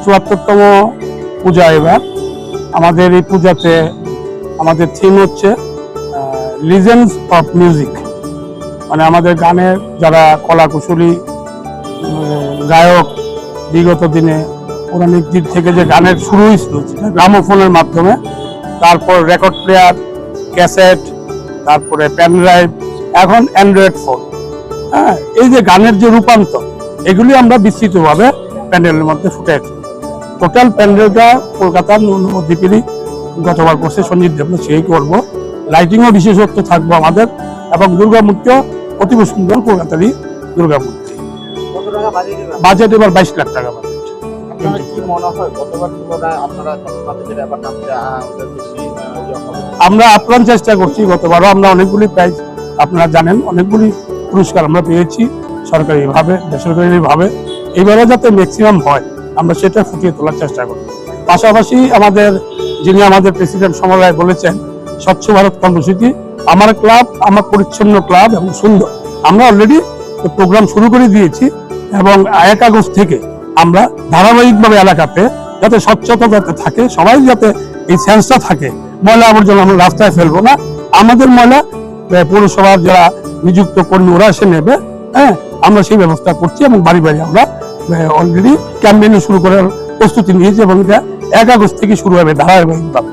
74তম পূজা। এবার আমাদের এই পূজাতে আমাদের থিম হচ্ছে লিজেন্ডস অফ মিউজিক, মানে আমাদের গানের যারা কলাকুশলী গায়ক, বিগত দিনে পৌরাণিক দিক থেকে যে গানের শুরু হয়েছিল গ্রামোফোনের মাধ্যমে, তারপর রেকর্ড প্লেয়ার, ক্যাসেট, তারপরে পেন ড্রাইভ, এখন অ্যান্ড্রয়েড ফোন। হ্যাঁ, এই যে গানের যে রূপান্তর, এগুলি আমরা বিস্তৃতভাবে প্যান্ডেলের মধ্যে ফুটেছি। টোটাল প্যান্ডেলটা কলকাতার নবদ্বীপেরই গতবার করছে সঞ্জিত দেব, সেই করবো। লাইটিংও বিশেষত্ব থাকবো আমাদের, এবং দুর্গা মূর্তিও অতীব সুন্দর কলকাতারই দুর্গা মূর্তি। বাজেট এবার 22 লাখ টাকা বাজেট। আমরা আপ্রাণ চেষ্টা করছি। গতবারও আমরা অনেকগুলি প্রাইজ, আপনারা জানেন, অনেকগুলি পুরস্কার আমরা পেয়েছি সরকারিভাবে, বেসরকারিভাবে। এইবারও যাতে ম্যাক্সিমাম হয় আমরা সেটা ফুটিয়ে তোলার চেষ্টা করি। পাশাপাশি যিনি আমাদের প্রেসিডেন্ট সমর রায় বলেছেন, স্বচ্ছ ভারত কর্মসূচি, আমার ক্লাব আমার পরিচ্ছন্ন ক্লাব এবং সুন্দর, আমরা অলরেডি প্রোগ্রাম শুরু করে দিয়েছি। এবং 1 আগস্ট থেকে আমরা ধারাবাহিকভাবে এলাকাতে যাতে স্বচ্ছতা যাতে থাকে, সবাই যাতে এই সেন্সটা থাকে, ময়লা আবর্জনা আমরা রাস্তায় ফেলবো না। আমাদের ময়লা পৌরসভার যারা নিযুক্ত কর্মী ওরা এসে নেবে। হ্যাঁ, আমরা সেই ব্যবস্থা করছি এবং বাড়ি বাড়ি আমরা অলরেডি ক্যাম্পেইন শুরু করার প্রস্তুতি নিয়েছি, এবং এটা 1 আগস্ট থেকে শুরু হবে ধারাবাহিকভাবে।